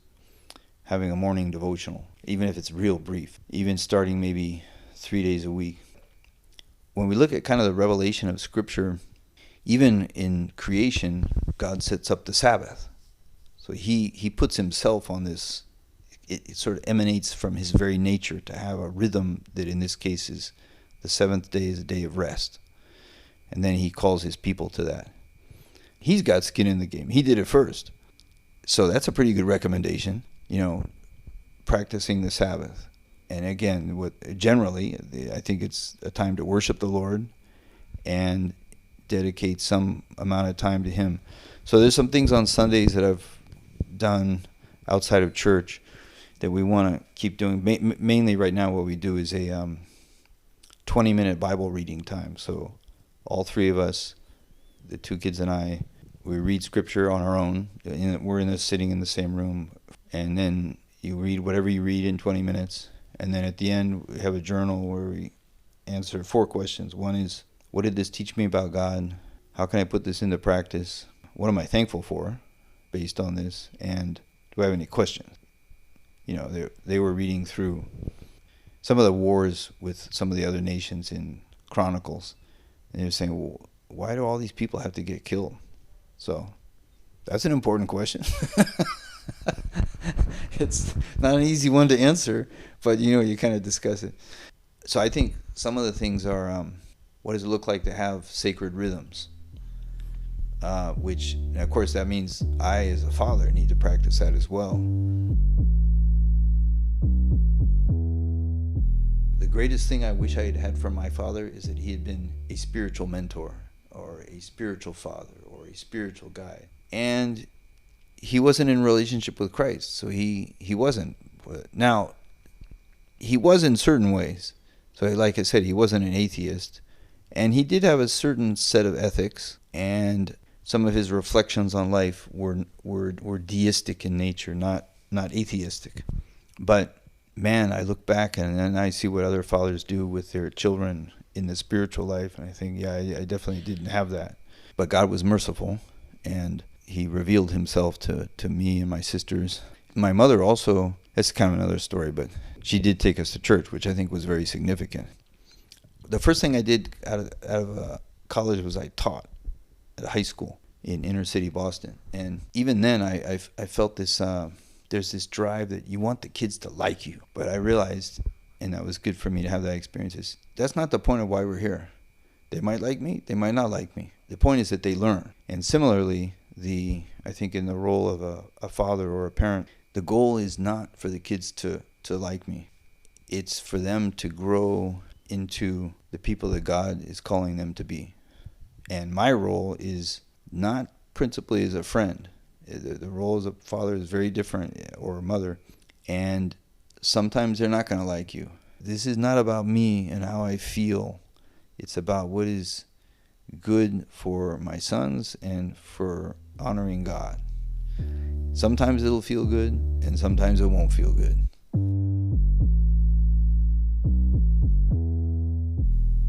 having a morning devotional, even if it's real brief, even starting maybe 3 days a week. When we look at kind of the revelation of Scripture, even in creation, God sets up the Sabbath. So he puts himself on this. It sort of emanates from his very nature to have a rhythm that in this case is the seventh day is a day of rest. And then he calls his people to that. He's got skin in the game. He did it first. So that's a pretty good recommendation, practicing the Sabbath. And again, generally, I think it's a time to worship the Lord and dedicate some amount of time to him. So there's some things on Sundays that I've done outside of church that we want to keep doing. Mainly right now what we do is a 20-minute Bible reading time. So all three of us, the two kids and I, we read scripture on our own. We're sitting in the same room, and then you read whatever you read in 20 minutes. And then at the end, we have a journal where we answer 4 questions. One is, what did this teach me about God? How can I put this into practice? What am I thankful for based on this? And do I have any questions? They were reading through some of the wars with some of the other nations in Chronicles. And they were saying, well, why do all these people have to get killed? So that's an important question. It's not an easy one to answer, but you kind of discuss it. So I think some of the things are, what does it look like to have sacred rhythms? Which, of course, that means I, as a father, need to practice that as well. The greatest thing I wish I had had from my father is that he had been a spiritual mentor, or a spiritual father, or a spiritual guide. And he wasn't in relationship with Christ, so he wasn't. Now, he was in certain ways. So like I said, he wasn't an atheist. And he did have a certain set of ethics, and some of his reflections on life were deistic in nature, not atheistic. But man, I look back and then I see what other fathers do with their children in the spiritual life, and I think, yeah, I definitely didn't have that. But God was merciful, and he revealed himself to me and my sisters. My mother also, that's kind of another story, but she did take us to church, which I think was very significant. The first thing I did out of college was I taught at a high school in inner city Boston. And even then, I felt this, there's this drive that you want the kids to like you. But I realized, and that was good for me to have that experience, that's not the point of why we're here. They might like me, they might not like me. The point is that they learn. And similarly, I think in the role of a father or a parent, the goal is not for the kids to like me. It's for them to grow into the people that God is calling them to be. And my role is not principally as a friend. The role as a father is very different, or a mother. And sometimes they're not going to like you. This is not about me and how I feel. It's about what is good for my sons and for honoring God. Sometimes it'll feel good, and sometimes it won't feel good.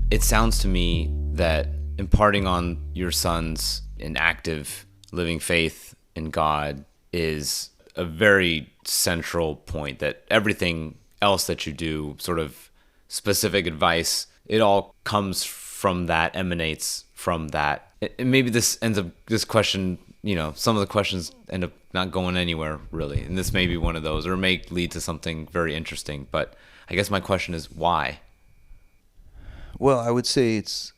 It sounds to me that imparting on your sons an active living faith in God is a very central point, that everything else that you do, sort of specific advice, it all comes from that, emanates from that. And maybe this question, some of the questions end up not going anywhere really. And this may be one of those, or may lead to something very interesting. But I guess my question is, why? Well, I would say this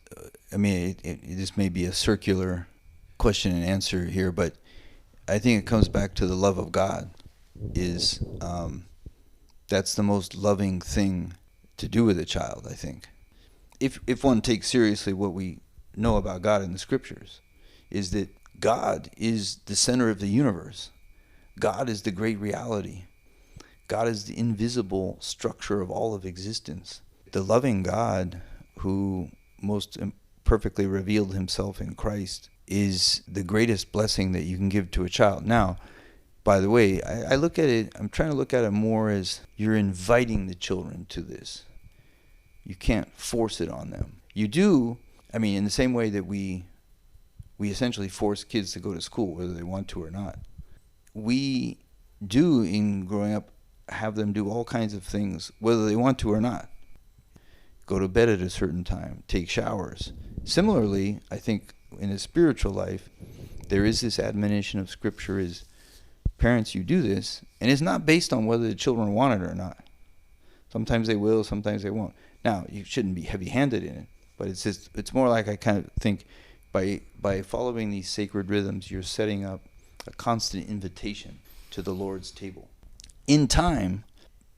may be a circular question and answer here, but I think it comes back to the love of God. That's the most loving thing to do with a child, I think. If one takes seriously what we know about God in the scriptures, is that God is the center of the universe. God is the great reality. God is the invisible structure of all of existence. The loving God who most perfectly revealed himself in Christ is the greatest blessing that you can give to a child. Now, by the way, I look at it, I'm trying to look at it more as you're inviting the children to this. You can't force it on them. You do, in the same way that we essentially force kids to go to school, whether they want to or not. We do, in growing up, have them do all kinds of things, whether they want to or not. Go to bed at a certain time, take showers. Similarly, I think in a spiritual life, there is this admonition of Scripture is, parents, you do this, and it's not based on whether the children want it or not. Sometimes they will, sometimes they won't. Now, you shouldn't be heavy-handed in it, but it's more like, I kind of think by following these sacred rhythms, you're setting up a constant invitation to the Lord's table. In time,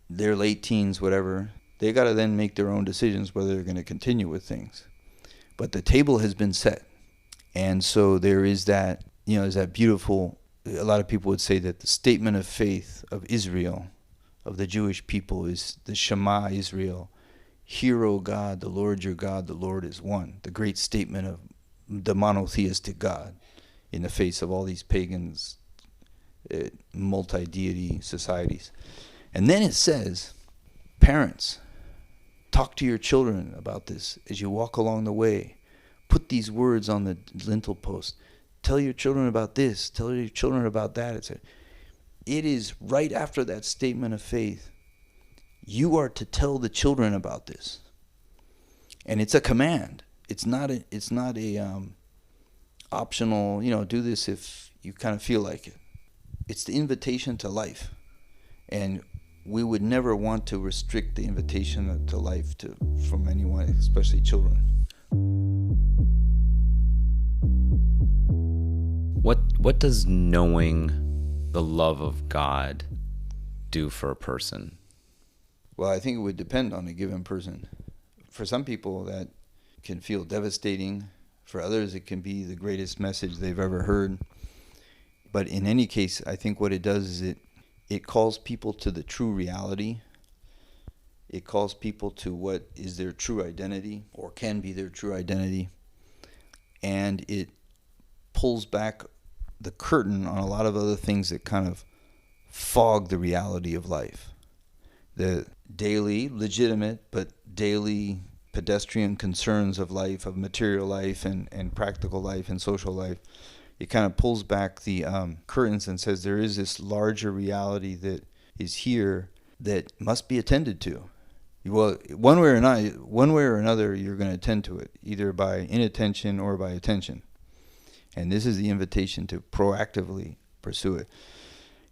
their late teens, whatever, they got to then make their own decisions whether they're going to continue with things. But the table has been set. And so there is that, is that beautiful, a lot of people would say that the statement of faith of Israel, of the Jewish people, is the Shema Israel. Hear, O God, the Lord your God, the Lord is one. The great statement of the monotheistic God in the face of all these pagans, multi-deity societies. And then it says, parents, talk to your children about this as you walk along the way. Put these words on the lintel post. Tell your children about this. Tell your children about that. It is right after that statement of faith. You are to tell the children about this, and it's a command. It's not a optional. Do this if you kind of feel like it. It's the invitation to life, and we would never want to restrict the invitation to life from anyone, especially children. What does knowing the love of God do for a person? Well, I think it would depend on a given person. For some people, that can feel devastating. For others, it can be the greatest message they've ever heard. But in any case, I think what it does is it calls people to the true reality. It calls people to what is their true identity, or can be their true identity. And it pulls back the curtain on a lot of other things that kind of fog the reality of life. The daily, legitimate, but daily pedestrian concerns of life, of material life and practical life and social life. It kind of pulls back the curtains and says there is this larger reality that is here that must be attended to. Well, one way or another, you're going to attend to it, either by inattention or by attention. And this is the invitation to proactively pursue it.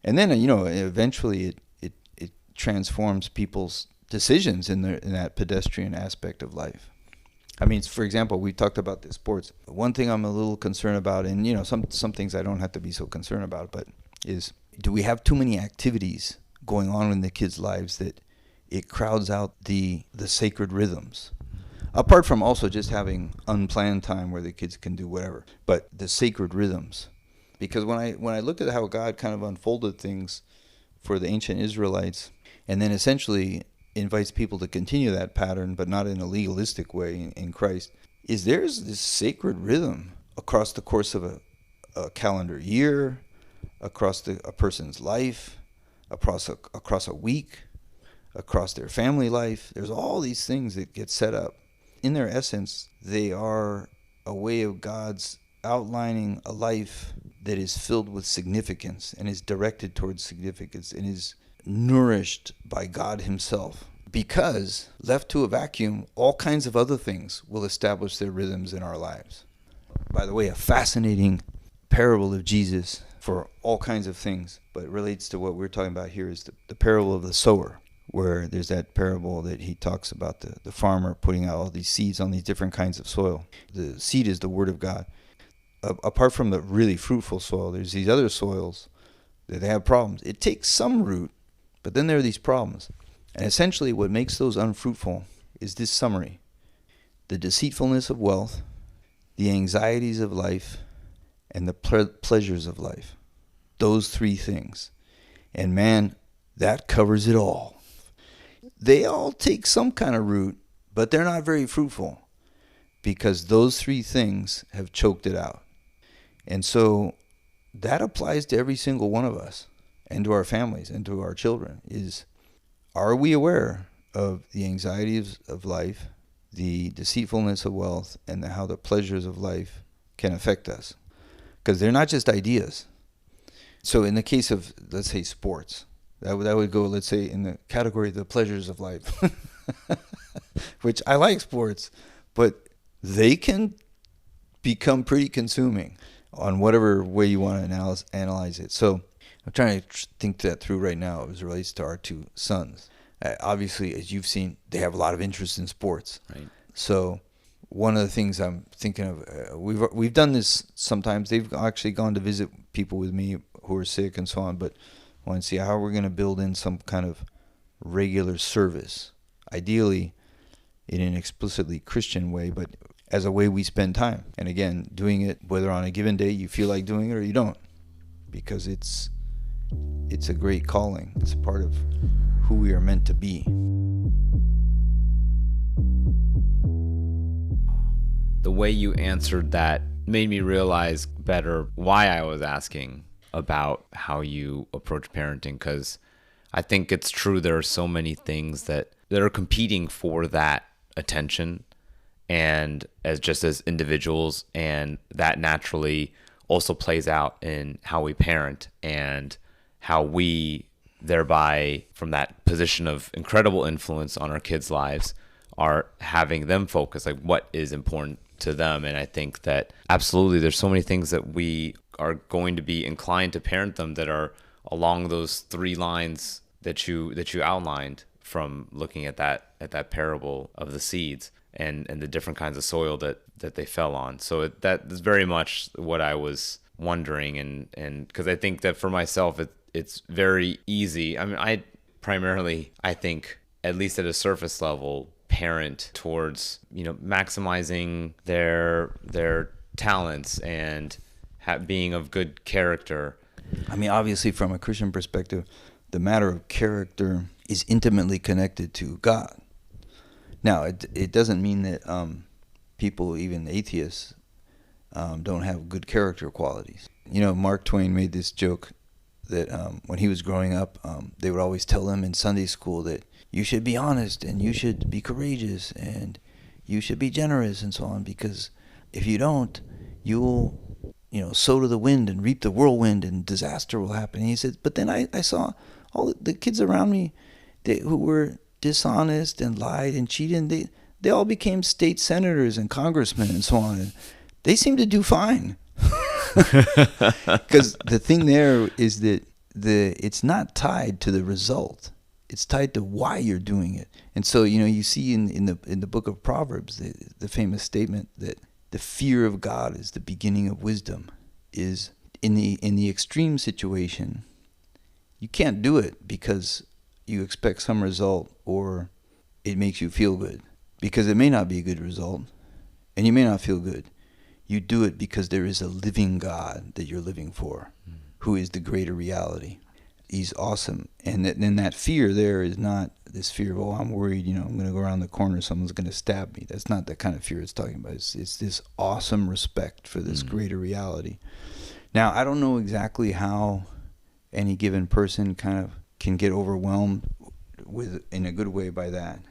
And then, eventually it transforms people's decisions in that pedestrian aspect of life. For example, we talked about the sports. One thing I'm a little concerned about, and some things I don't have to be so concerned about, but is, do we have too many activities going on in the kids' lives that it crowds out the sacred rhythms? Apart from also just having unplanned time where the kids can do whatever, but the sacred rhythms. Because when I looked at how God kind of unfolded things for the ancient Israelites, and then essentially invites people to continue that pattern, but not in a legalistic way in Christ, is there's this sacred rhythm across the course of a calendar year, across a person's life, across a week, across their family life. There's all these things that get set up. In their essence, they are a way of God's outlining a life that is filled with significance and is directed towards significance and is nourished by God himself. Because left to a vacuum, all kinds of other things will establish their rhythms in our lives. By the way, a fascinating parable of Jesus for all kinds of things, but it relates to what we're talking about here is the parable of the sower, where there's that parable that he talks about the farmer putting out all these seeds on these different kinds of soil. The seed is the word of God. Apart from the really fruitful soil, there's these other soils that they have problems. It takes some root, but then there are these problems. And essentially what makes those unfruitful is this summary: the deceitfulness of wealth, the anxieties of life, and the pleasures of life. Those three things. And man, that covers it all. They all take some kind of root, but they're not very fruitful because those three things have choked it out. And so that applies to every single one of us and to our families and to our children. Are we aware of the anxieties of life, the deceitfulness of wealth, and how the pleasures of life can affect us? Because they're not just ideas. So in the case of, let's say, sports, that would go, let's say, in the category of the pleasures of life, which I like sports, but they can become pretty consuming on whatever way you want to analyze it. So I'm trying to think that through right now as it relates to our two sons. Obviously, as you've seen, they have a lot of interest in sports. Right. So one of the things I'm thinking of, we've done this sometimes. They've actually gone to visit people with me who are sick and so on, but I want to see how we're going to build in some kind of regular service, ideally in an explicitly Christian way, but as a way we spend time. And again, doing it whether on a given day you feel like doing it or you don't, because it's a great calling. It's a part of who we are meant to be. The way you answered that made me realize better why I was asking about how you approach parenting, because I think it's true there are so many things that are competing for that attention and as individuals, and that naturally also plays out in how we parent and how we thereby, from that position of incredible influence on our kids' lives, are having them focus like what is important to them. And I think that absolutely there's so many things that we are going to be inclined to parent them that are along those three lines that you outlined, from looking at that parable of the seeds and the different kinds of soil that they fell on. So that is very much what I was wondering, and because I think that for myself it's very easy. I mean, I think, at least at a surface level, parent towards, maximizing their talents and being of good character. I mean, obviously from a Christian perspective, the matter of character is intimately connected to God. Now, it doesn't mean that people, even atheists, don't have good character qualities. Mark Twain made this joke that when he was growing up, they would always tell him in Sunday school that you should be honest and you should be courageous and you should be generous and so on, because if you don't, you'll sow to the wind and reap the whirlwind and disaster will happen. And he said, but then I saw all the kids around me who were dishonest and lied and cheated. They all became state senators and congressmen and so on. And they seem to do fine. Because the thing there is that it's not tied to the result. It's tied to why you're doing it. And so, you see in the book of Proverbs, the famous statement that the fear of God is the beginning of wisdom. Is in the extreme situation, you can't do it because you expect some result or it makes you feel good. because it may not be a good result, and you may not feel good. You do it because there is a living God that you're living for, who is the greater reality. He's awesome. And then that fear there is not this fear of, oh, I'm worried, I'm going to go around the corner, someone's going to stab me. That's not the kind of fear it's talking about. It's this awesome respect for this greater reality. Now, I don't know exactly how any given person kind of can get overwhelmed in a good way by that.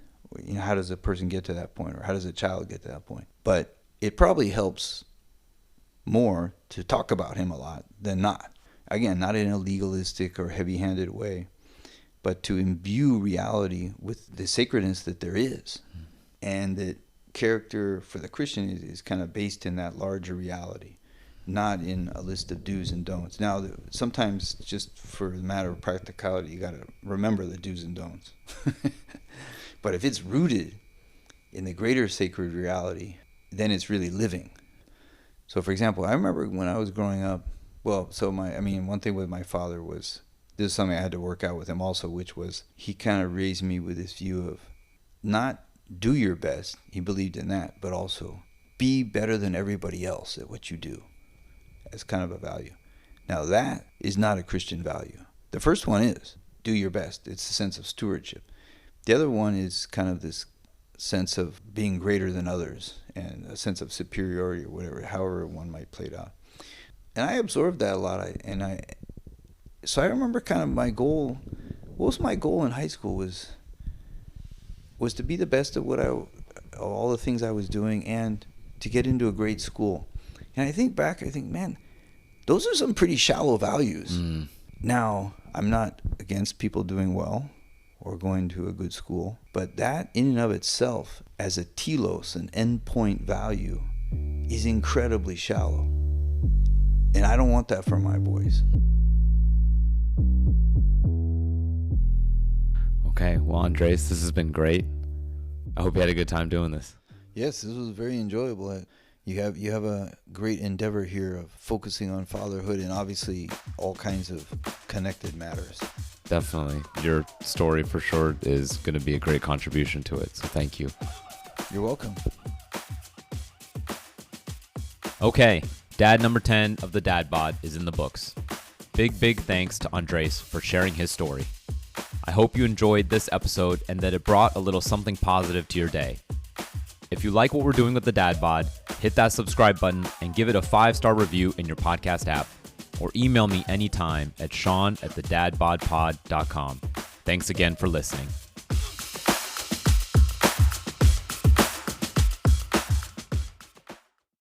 How does a person get to that point, or how does a child get to that point? But it probably helps more to talk about him a lot than not. Again, not in a legalistic or heavy-handed way, but to imbue reality with the sacredness that there is. And that character for the Christian is kind of based in that larger reality, not in a list of do's and don'ts. Now, sometimes just for the matter of practicality, you got to remember the do's and don'ts. But if it's rooted in the greater sacred reality, then it's really living. So, for example, I remember when I was growing up, one thing with my father was, this is something I had to work out with him also, which was he kind of raised me with this view of not do your best, he believed in that, but also be better than everybody else at what you do as kind of a value. Now, that is not a Christian value. The first one is do your best. It's a sense of stewardship. The other one is kind of this sense of being greater than others and a sense of superiority or whatever, however one might play it out. And I absorbed that a lot. So I remember kind of my goal. What was my goal in high school was to be the best at all the things I was doing and to get into a great school. And I think back, man, those are some pretty shallow values. Now, I'm not against people doing well or going to a good school, but that in and of itself as a telos, an endpoint value, is incredibly shallow. And I don't want that for my boys. Okay, well, Andres, this has been great. I hope you had a good time doing this. Yes, this was very enjoyable. You have a great endeavor here of focusing on fatherhood and obviously all kinds of connected matters. Definitely. Your story for sure is going to be a great contribution to it, so thank you. You're welcome. Okay, dad number 10 of the Dad Bod is in the books. Big thanks to Andres for sharing his story. I hope you enjoyed this episode and that it brought a little something positive to your day. If you like what we're doing with the Dad Bod, hit that subscribe button and give it a 5-star review in your podcast app, or email me anytime at sean@thedadbodpod.com. Thanks again for listening.